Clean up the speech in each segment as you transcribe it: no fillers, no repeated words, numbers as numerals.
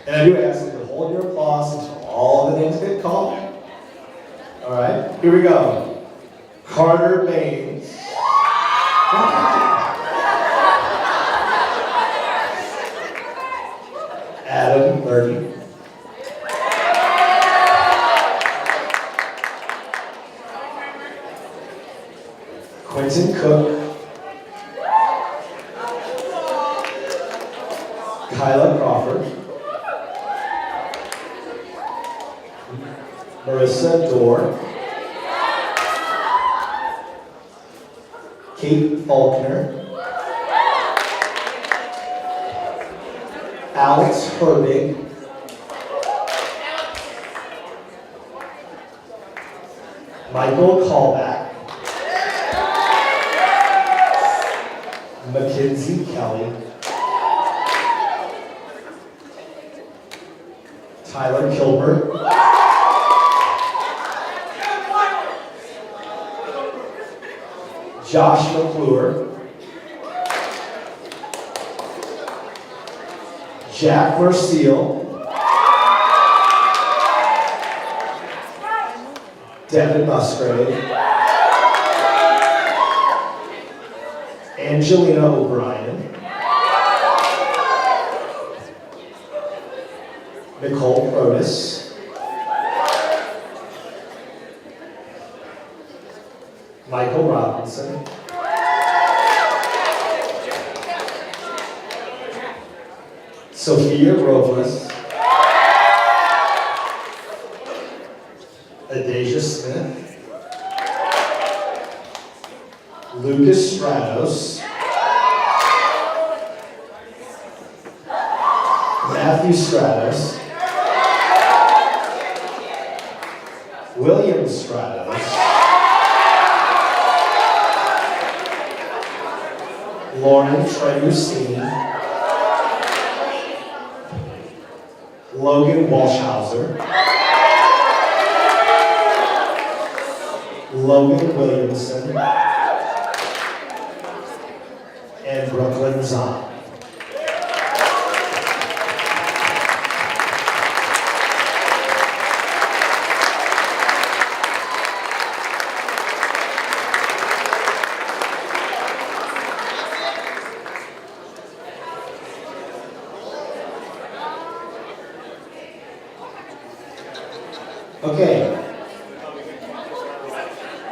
And I do ask you to hold your applause until all the names get called. All right, here we go. Carter Baines. Adam Murdy. Quentin Cook. Kyla Crawford. Marissa Dorr. Kate Faulkner. Alex Herbig. Michael Callback. Mackenzie Kelly. Tyler Kilbert. Josh McClure. Jack Merciel. Devin Musgrave. Angelina O'Brien. Nicole Protis. Michael Robinson. Sophia Robles. Adasia Smith. Lucas Stratos. Matthew Stratos. William Stratos. Lauren Tramusini. Logan Walshauser. Logan Williamson. And Brooklyn Zahn. Okay.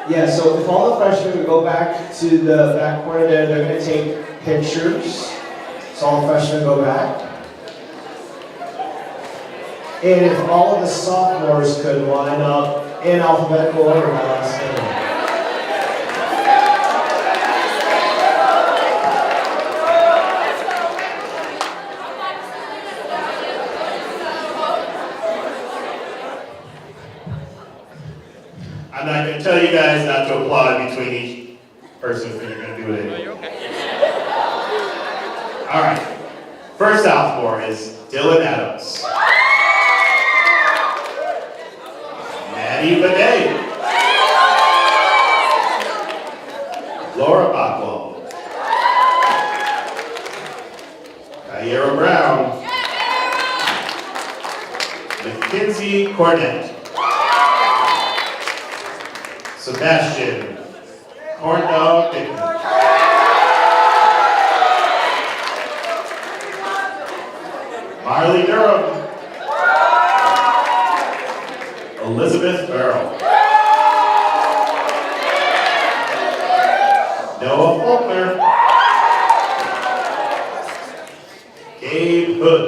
Yeah, so if all the freshmen would go back to the back corner there, they're going to take pictures. So all the freshmen go back. And if all of the sophomores could line up in alphabetical order by last name. I'm not going to tell you guys not to applaud between each person if you're going to do it anyway. All right. First sophomore is Dylan Adams. Maddie Benet. Laura Bockwell. Kyera Brown. Mackenzie Cornett. Sebastian Corndog Dickman. Marley Durham. Elizabeth Farrell. Noah Faulkner. Gabe Hood.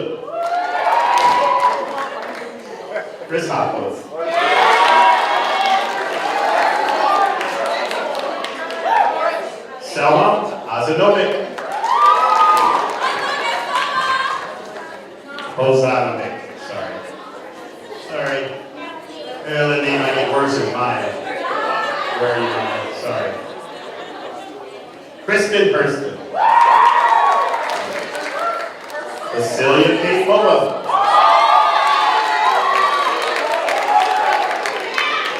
Chris Hopwood. Selma Azanovic. Hozanovic. Sorry. The name might get worse than mine. Where are you going? Sorry. Kristen Hurston. Cecilia Kate Boa.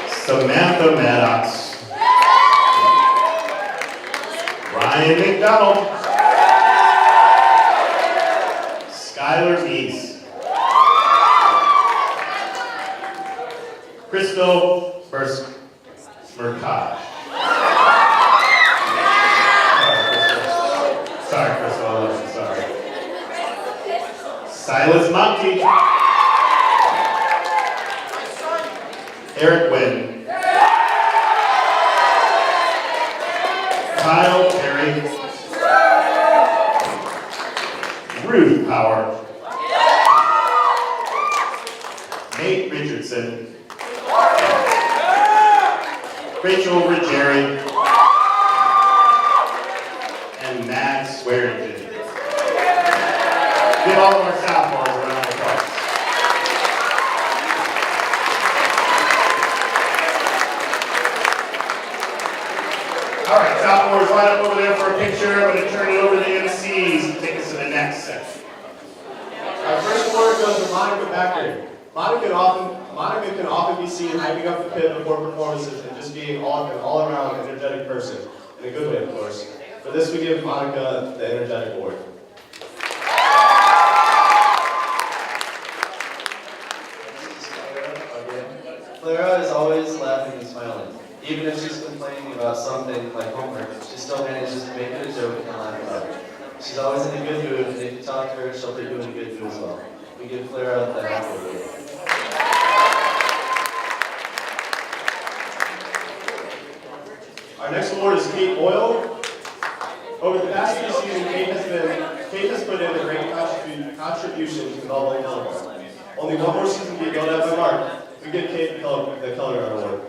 Samantha Maddox. Ryan McDonald. Skylar Meese. Sorry, Crystal, sorry. Silas Monty. Eric Wynn. Kyle Perry. Ruth Power. Nate Richardson. Rachel Ruggieri. And Matt Swearingen. Give all of our sophomores a round of applause. All right, sophomores, line up over there for a picture. I'm going to turn it over to the MCs to take us to the next section. Our first award goes to Monica Backer. Monica can often be seen hyping up the pit before performances and just being an all-around energetic person. In a good way, of course. For this, we give Monica the Energetic Award. Clara is always laughing and smiling. Even if she's complaining about something like homework, she still manages to make it a joke and laugh about it. She's always in a good mood, and if you talk to her, she'll put you in a good mood as well. We give Clara the happy award. Our next award is Kate Boyle. Over the past few seasons, Kate has put in a great contribution to Mehlville Color. Only one more season to be filled out by Mark. We give Kate the Color Guard Award.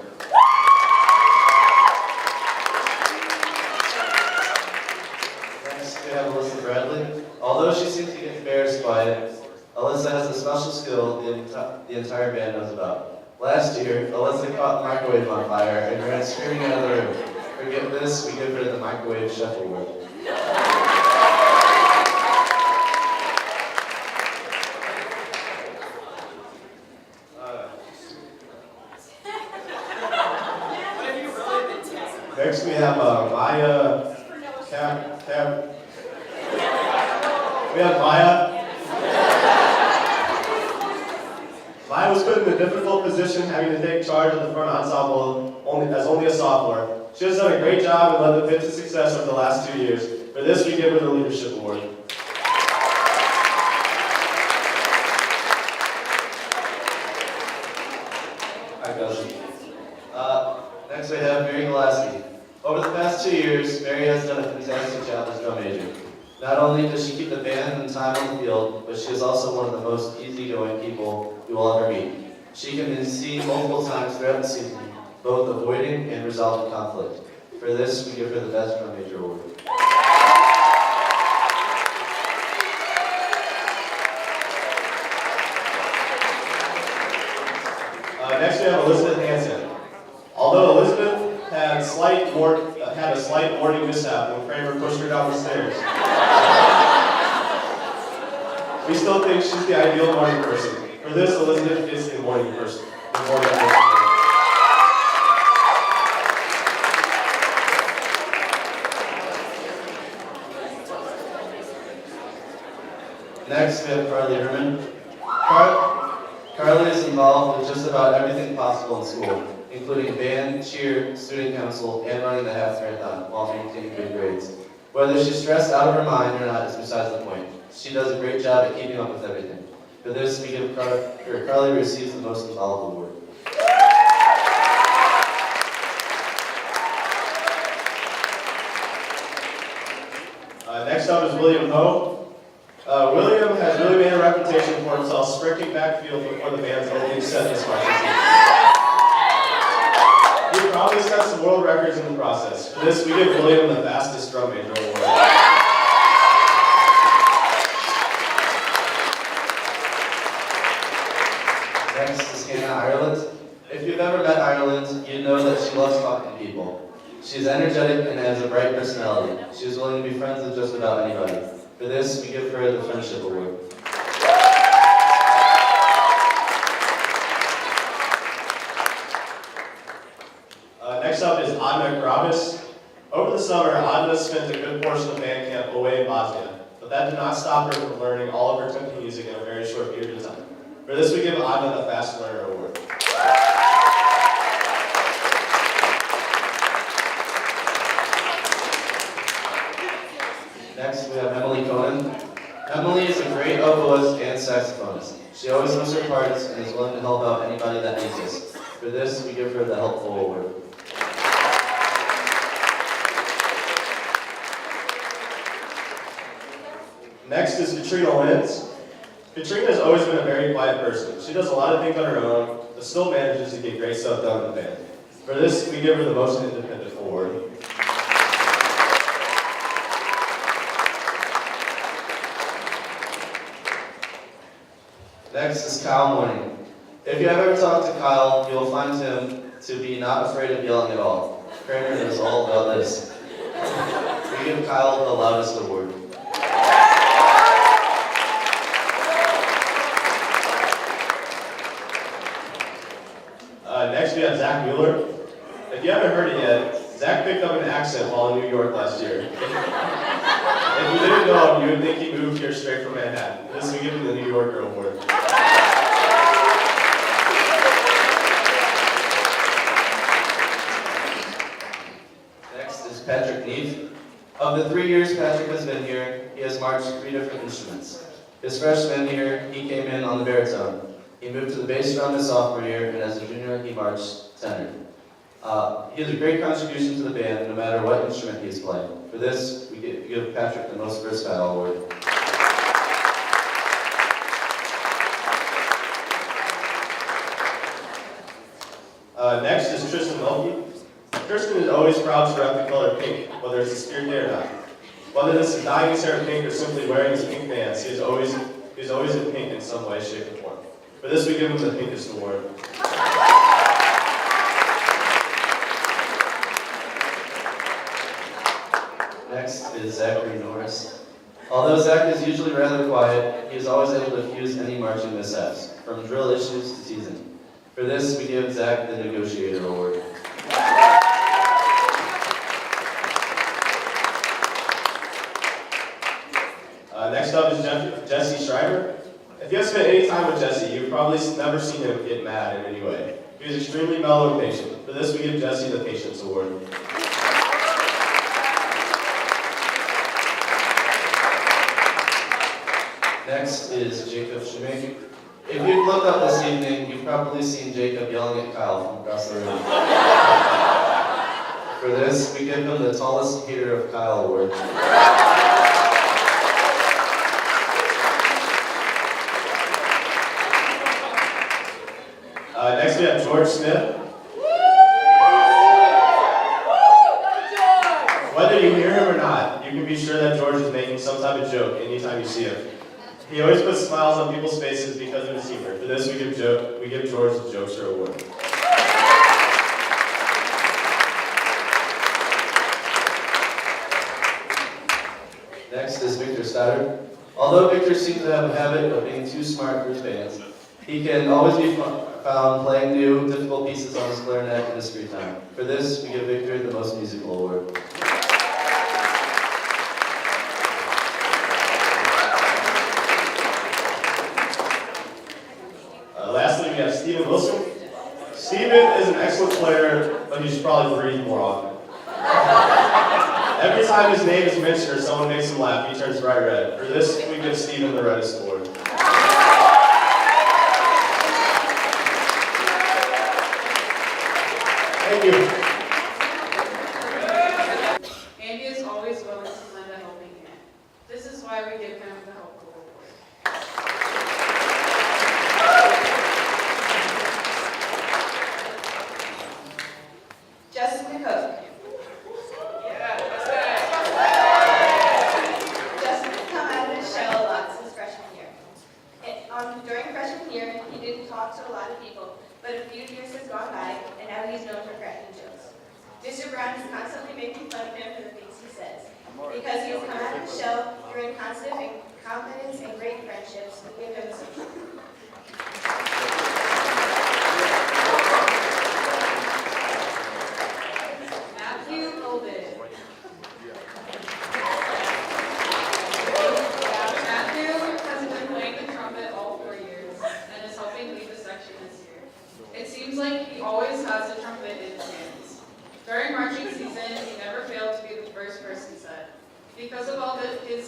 Next, we have Alyssa Bradley. Although she seems to get embarrassed by it, Alyssa has a special skill the entire band knows about. Last year, Alyssa caught the microwave on fire and ran screaming out of the room. Forget this, we give her the Microwave Chef Award. Next, we have Maya. We have Maya. Maya was put in a difficult position, having to take charge of the front ensemble as only a sophomore. She has done a great job and led the pit to success over the last 2 years. For this, we give her the Leadership Award. Hi, cousin. Next we have Mary Glasky. Over the past 2 years, Mary has done a fantastic job as drum major. Not only does she keep the band and time on the field, but she is also one of the most easygoing people you will ever meet. She can be seen multiple times throughout the season, both avoiding and resolving conflict. For this, we give her the Best Drum Major Award. Next we have Elizabeth Hansen. Although Elizabeth had a slight morning mishap when Kramer pushed her down the stairs, we still think she's the ideal morning person. For this, Elizabeth is the morning person. Next, we have Carly Herman. Carly is involved with just about everything possible in school, including band, cheer, student council, and running the half marathon while maintaining good grades. Whether she's stressed out of her mind or not is besides the point. She does a great job at keeping up with everything. For this, we give Carly receives the Most Involved Award. Next up is William Ho. William has really made a reputation for himself sprinting backfield before the band's opening set this freshman season. He probably set some world records in the process. For this, we give William the fastest drum major award. Next is Hannah Ireland. If you've ever met Ireland, you know that she loves talking to people. She's energetic and has a bright personality. She's willing to be friends with just about anybody. For this, we give her the Friendship Award. Next up is Adna Gravis. Over the summer, Adna spent a good portion of band camp away in Bosnia, but that did not stop her from learning all of her tempo music in a very short period of time. For this, we give Adna the Fast Learner Award. Next, we have Emily Cohen. Emily is a great oboist and saxophonist. She always knows her parts and is willing to help out anybody that needs us. For this, we give her the Helpful Award. Next is Katrina Lenz. Katrina has always been a very quiet person. She does a lot of things on her own, but still manages to get great stuff done in the band. For this, we give her the Most Independent Award. Next is Kyle Morning. If you have ever talked to Kyle, you will find him to be not afraid of yelling at all. Kramer knows all about this. We give Kyle the Loudest Award. Next, we have Zach Mueller. If you haven't heard it yet, Zach picked up an accent while in New York last year. If you didn't know him, you would think he moved here straight from Manhattan. This we give him the New Yorker Award. Next is Patrick Neef. Of the 3 years Patrick has been here, he has marched 3 different instruments. His freshman year, he came in on the baritone. He moved to the bass drum his sophomore year, and as a junior, he marched tenor. He has a great contribution to the band, no matter what instrument he is playing. For this, we give Patrick the Most Versatile Award. Next is Tristan Melke. Tristan is always proud to rep the color pink, whether it's a spirit day or not. Whether this is dyeing his hair pink or simply wearing his pink pants, he is always in pink in some way, shape, or form. For this, we give him the Pinkest Award. Next is Zachary Norris. Although Zach is usually rather quiet, he is always able to fuse any marching mishaps, from drill issues to teasing. For this, we give Zach the Negotiator Award. Next up is Jesse Schreiber. If you have spent any time with Jesse, you've probably never seen him get mad in any way. He is extremely mellow and patient. For this, we give Jesse the Patience Award. Next is Jacob Schmick. If you've looked up this evening, you've probably seen Jacob yelling at Kyle from across the room. For this, we give him the Tallest Hater of Kyle Award. Next, we have George Smith. Whether you hear him or not, you can be sure that George is making some type of joke anytime you see him. He always puts smiles on people's faces because of his humor. For this, we give George the Jokester Award. Next is Victor Stoddard. Although Victor seems to have a habit of being too smart for his bands, he can always be found playing new, difficult pieces on his clarinet in his free time. For this, we give Victor the Most Musical Award. Lastly, we have Steven Wilson. Steven is an excellent player, but he should probably breathe more often. Every time his name is mentioned or someone makes him laugh, he turns bright red. For this, we give Steven the Reddest Award. Thank you. Andy is always willing to lend a helping hand. This is why we give him the Helpful Award. Justin Cook. Justin has come out of his shell a lot since freshman year. During freshman year, he didn't talk to a lot of people, but a few years has gone by, and now he's known for cracking jokes. Mr. Brown is constantly making fun of him for the things he says. Because he has come out of his shell, you're in constant confidence and great friendships, we give him some. Matthew Colvin. Matthew has been playing the trumpet all 4 years and is helping lead the section this year. It seems like he always has a trumpet in his hands. During marching season, he never failed to be the first person said. Because of all his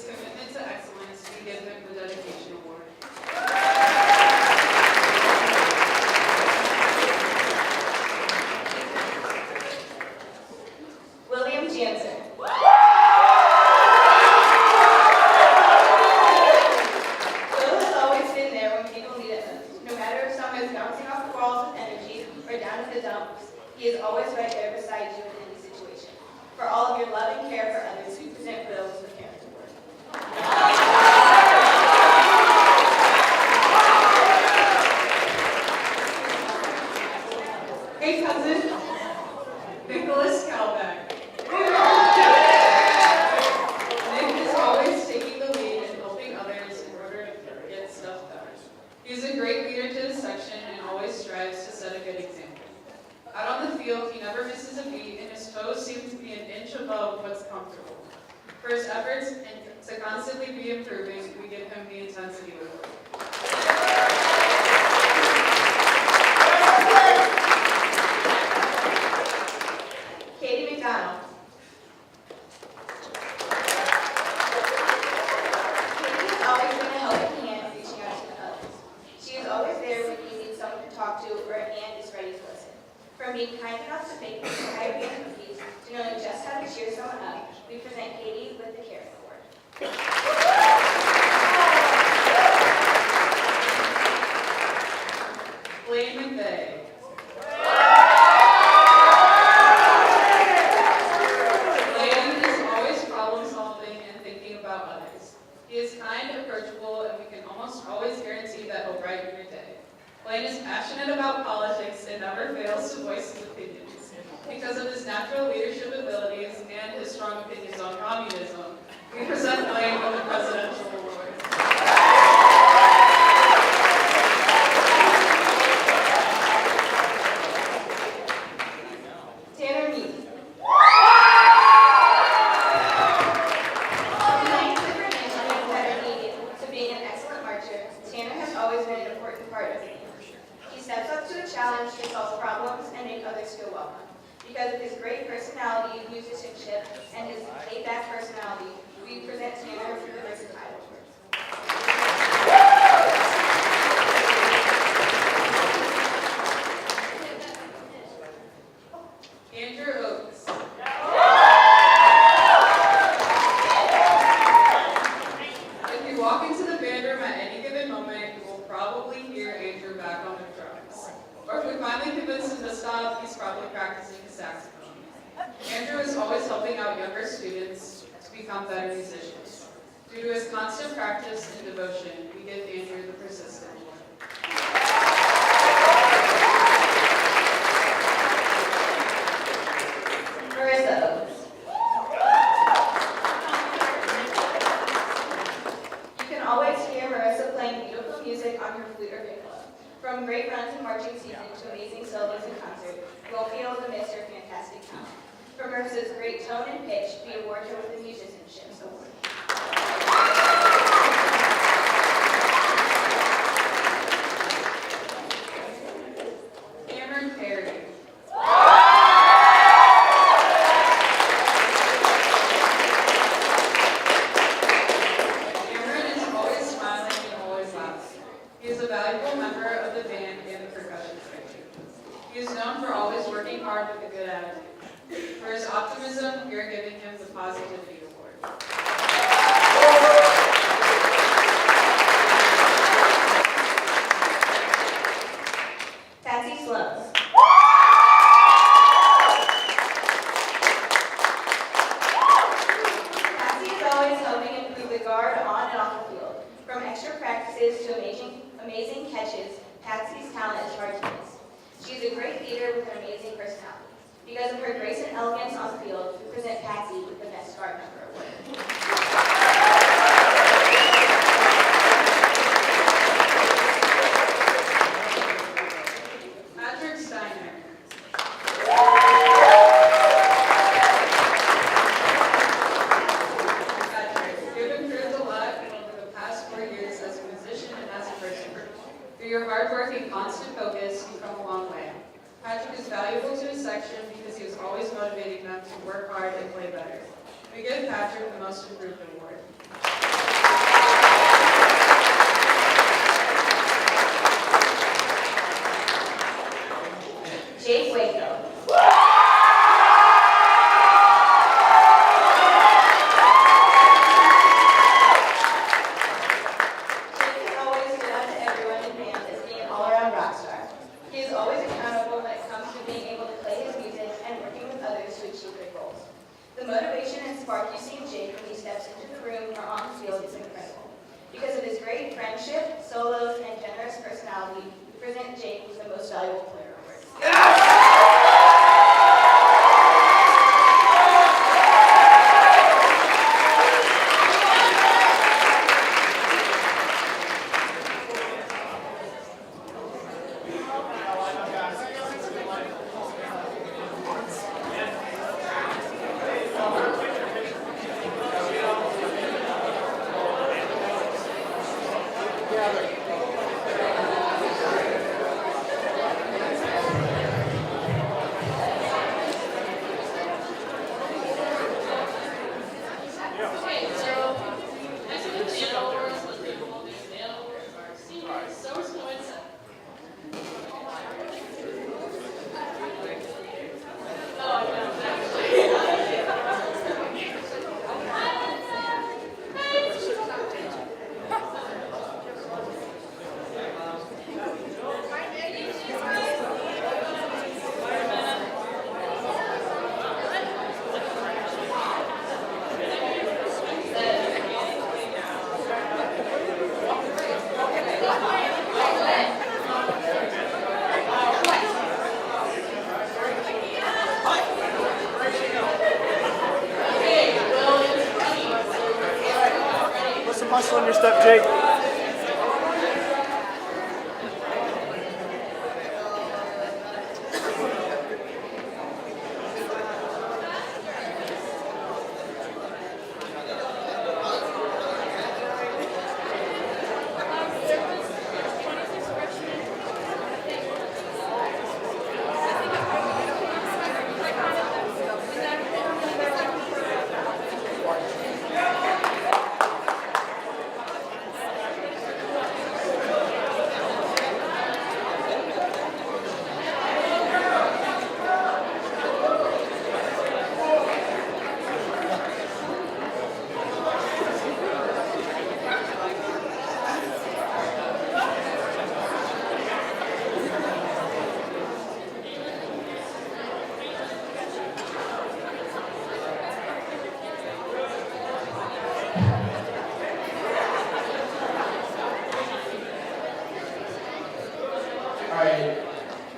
constantly be improving, we give him the Intensity Award. Katie McDonald. Katie has always been a helping hand reaching out to others. She is always there when you need someone to talk to or and is ready to listen. From being kind enough to make the entire band cookies to knowing just how to cheer someone up, we present Katie with the Caring Award. Blaine McVeigh. Blaine is always problem solving and thinking about others. He is kind, approachable, and we can almost always guarantee that he'll brighten your day. Blaine is passionate about politics and never fails to voice his opinions. Because of his natural leadership abilities and his strong opinions on communism, we present Blaine with the Presidential Award. Tanner Mead. Besides different initiatives that are needed to being an excellent marcher, Tanner has always been an important part of the team. He steps up to a challenge to solve problems and make others feel welcome. Because of his great personality, musicianship, and his laid-back personality, we present Tanner for the Versatile Award. Andrew Oates. If you walk into the band room at any given moment, you will probably hear Andrew back on the drums. Or if we finally convince him to stop, he's probably practicing his saxophone. Andrew is always helping out younger students to become better musicians. Due to his constant practice and devotion, we give Andrew the Persistent Award. Marissa Oates. You can always hear Marissa playing beautiful music on her flute or piccolo. From great runs in marching season to amazing solos in concert, you won't be able to miss her fantastic talent. For Marissa's great tone and pitch, we award her with the Musicianship Award. Cameron Perry. Cameron is always smiling and always laughing. He is a valuable member of the band and the percussion section. He is known for always working hard with a good attitude. For his optimism, we are giving him the Positivity Award. Patsy Sloan. Patsy is always helping improve the guard on and off the field. From extra practices to amazing catches, Patsy's talent is hard to miss. She is a great leader with an amazing personality. Because of her grace and elegance on the field, we present Patsy with the Best Guard Member Award. Patrick Steiner. Patrick, you've improved a lot over the past 4 years as a musician and as a person. Through your hard work and constant focus, you've come a long way. Patrick is valuable to his section because he is always motivating them to work hard and play better. We give Patrick the Most Improved Award. Jake Waco. Jake has always stood out to everyone in band as being an all-around rock star. He is always accountable when it comes to being able to play his music and working with others to achieve their goals. The motivation and spark you see in Jake when he steps into the room or on the field is incredible. Because of his great friendship, solos, and generous personality, we present Jake with the Most Valuable Player Award. Okay, so next week the band awards was the holding male for our seniors, so is coincidence. No, Put some muscle in your step, Jake. Alright,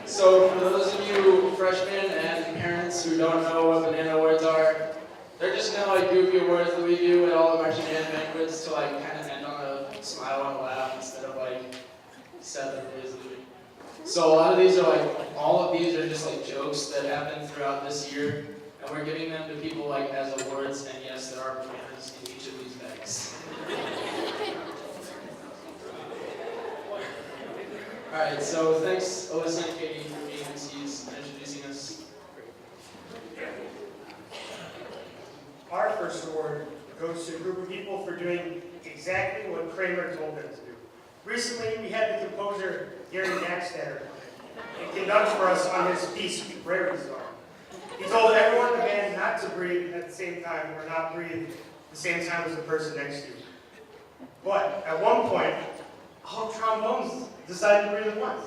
so for those of you freshmen and parents who don't know what banana awards are, they're just kind of like goofy awards that we do at all the marching band banquets to like kind of end on a smile and a laugh instead of like sad that it is losing. So a lot of these are like, all of these are just like jokes that happen throughout this year, and we're giving them to people like as awards, and yes, there are bananas in each of these bags. Alright, so thanks Alyssa and Katie for being MCs and introducing us. Our first award goes to a group of people for doing exactly what Kramer told them to do. Recently, we had the composer Gary Nackstatter conduct for us on his piece, Rarity Song. He told everyone in the band not to breathe at the same time, or not breathe at the same time as the person next to you. But at one point, all trombones decided to breathe at once.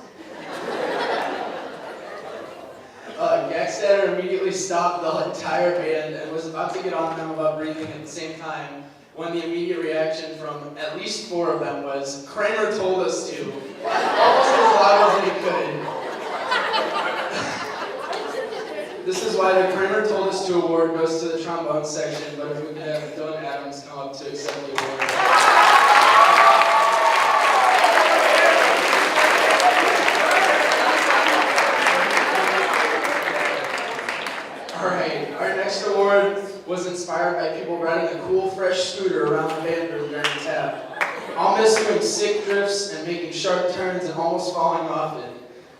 Gackstatter immediately stopped the entire band and was about to get on them about breathing at the same time when the immediate reaction from at least 4 of them was, Kramer told us to, almost as loud as he could. This is why the Kramer told us to award goes to the trombone section, but if we could have Dylan Adams come up to accept the award. Alright, our next award was inspired by people riding a cool, fresh scooter around the band room during the tap. I'll miss doing sick drifts and making sharp turns and almost falling off it.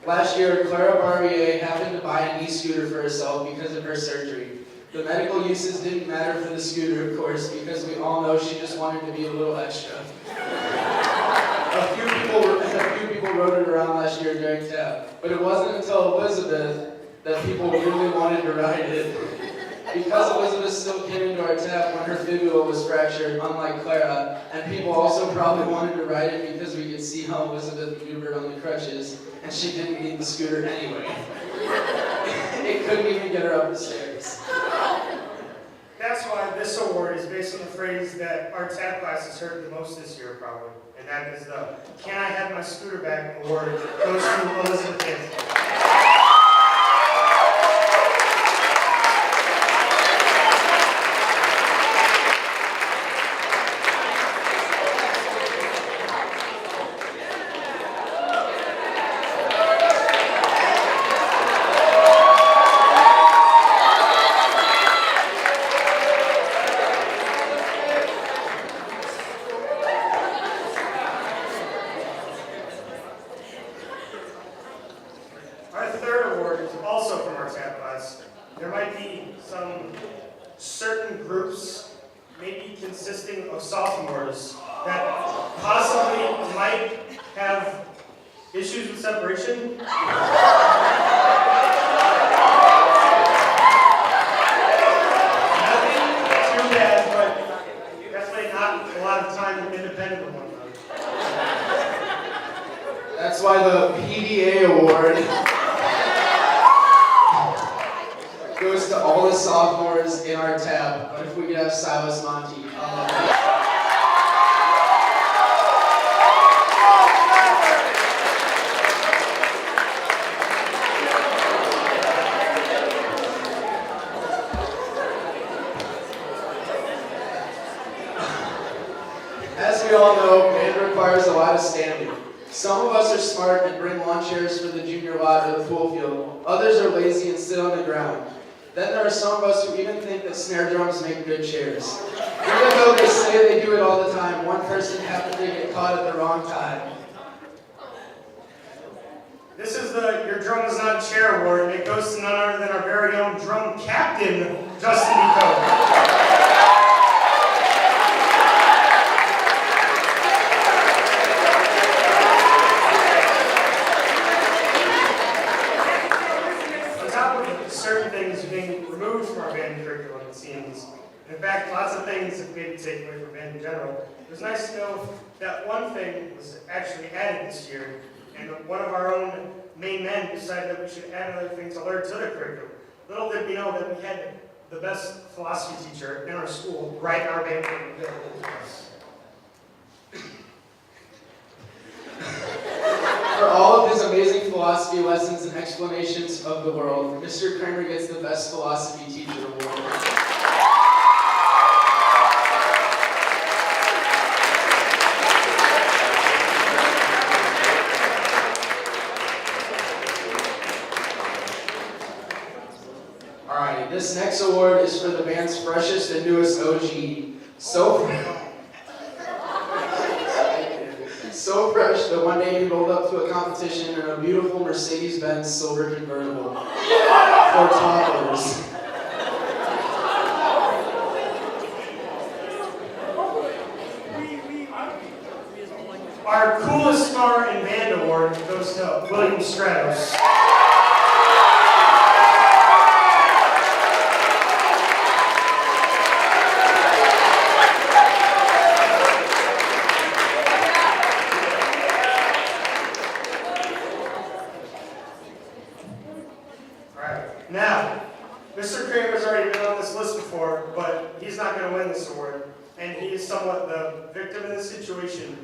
Last year, Clara Barbier happened to buy an e-scooter for herself because of her surgery. The medical uses didn't matter for the scooter, of course, because we all know she just wanted to be a little extra. A few people rode it around last year during tap, but it wasn't until Elizabeth that people really wanted to ride it. Because Elizabeth still came into our tap when her fibula was fractured, unlike Clara, and people also probably wanted to ride it because we could see how Elizabeth maneuvered on the crutches, and she didn't need the scooter anyway. It couldn't even get her up the stairs. That's why this award is based on the phrase that our tap class has heard the most this year, probably. And that is the "Can I Have My Scooter Back" award goes to Elizabeth Hanson. issues with separation? Nothing too bad, but definitely not a lot of time independent of one another. That's why the PDA award goes to all the sophomores in our tab. But if we could have Silas Monty come up. As we all know, band requires a lot of standing. Some of us are smart and bring lawn chairs for the junior lot or the pool field. Others are lazy and sit on the ground. Then there are some of us who even think that snare drums make good chairs. Even though they say they do it all the time, one person happened to get caught at the wrong time. This is the Your Drum Is Not a Chair award, and it goes to none other than our very own drum captain, Justin Eco. Certain things being removed from our band curriculum, it seems. In fact, lots of things have been taken away from band in general. It was nice to know that one thing was actually added this year, and one of our own main men decided that we should add another thing to learn to the curriculum. Little did we know that we had the best philosophy teacher in our school write our band curriculum. For all of his amazing philosophy lessons and explanations of the world, Mr. Kramer gets the Best Philosophy Teacher Award. Alrighty, this next award is for the band's freshest and newest OG. So fresh that one day he rolled up to a competition in a beautiful Mercedes-Benz silver convertible for toddlers. Our coolest star in band award goes to William Stratos. Now, Mr. Kramer's already been on this list before, but he's not going to win this award, and he is somewhat the victim in this situation.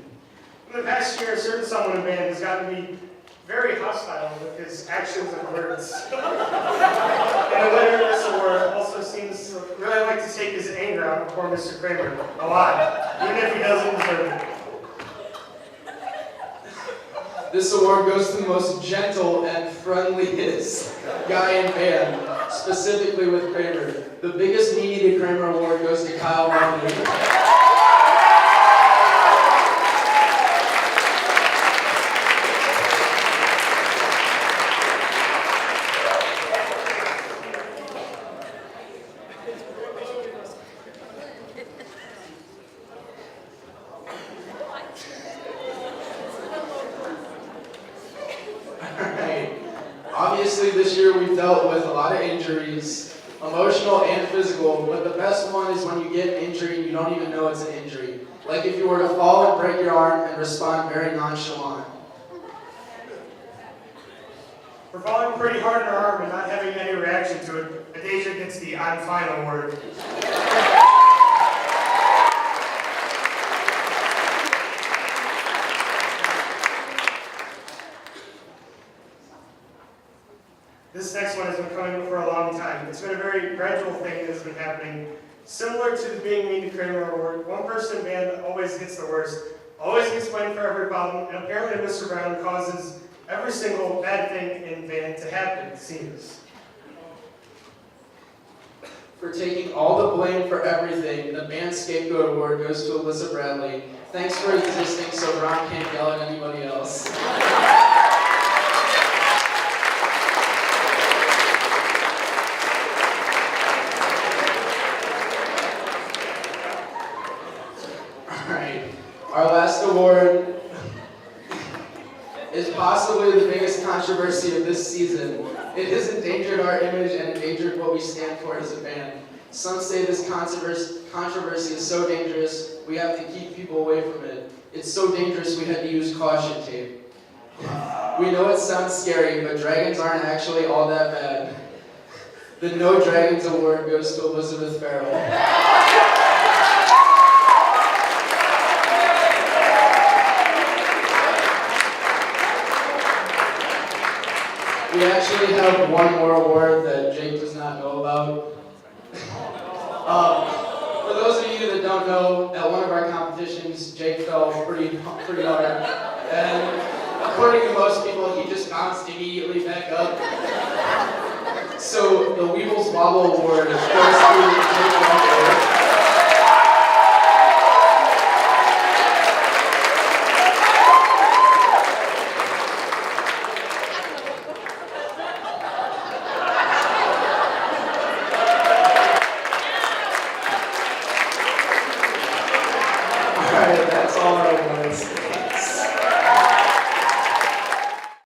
In the past year, a certain someone in band has gotten to be very hostile with his actions and words. And the winner of this award also seems to really like to take his anger out on poor Mr. Kramer a lot, even if he doesn't deserve it. This award goes to the most gentle and friendliest guy in band, specifically with Kramer. The biggest meanie to Kramer award goes to Kyle Romney. Obviously, this year we've dealt with a lot of injuries, emotional and physical, but the best one is when you get an injury and you don't even know it's an injury. Like if you were to fall and break your arm and respond very nonchalant. For falling pretty hard on her arm and not having any reaction to it, Adasia gets the I'm fine award. This next one has been coming for a long time. It's been a very gradual thing that has been happening. Similar to the Being Mean to Kramer award, one person in band always gets the worst, always gets blamed for every problem, and apparently Mr. Brown causes every single bad thing in band to happen, it seems. For taking all the blame for everything, the band scapegoat award goes to Alyssa Bradley. Thanks for existing so Brown can't yell at anybody else. Alright, our last award is possibly the biggest controversy of this season. It has endangered our image and endangered what we stand for as a band. Some say this controversy is so dangerous, we have to keep people away from it. It's so dangerous we had to use caution tape. We know it sounds scary, but dragons aren't actually all that bad. The No Dragons Award goes to Elizabeth Farrell. We actually have one more award that Jake does not know about. For those of you that don't know, at one of our competitions, Jake fell pretty hard. And according to most people, he just bounced immediately back up. So the Weebles Wobble Award goes to Jake Walker.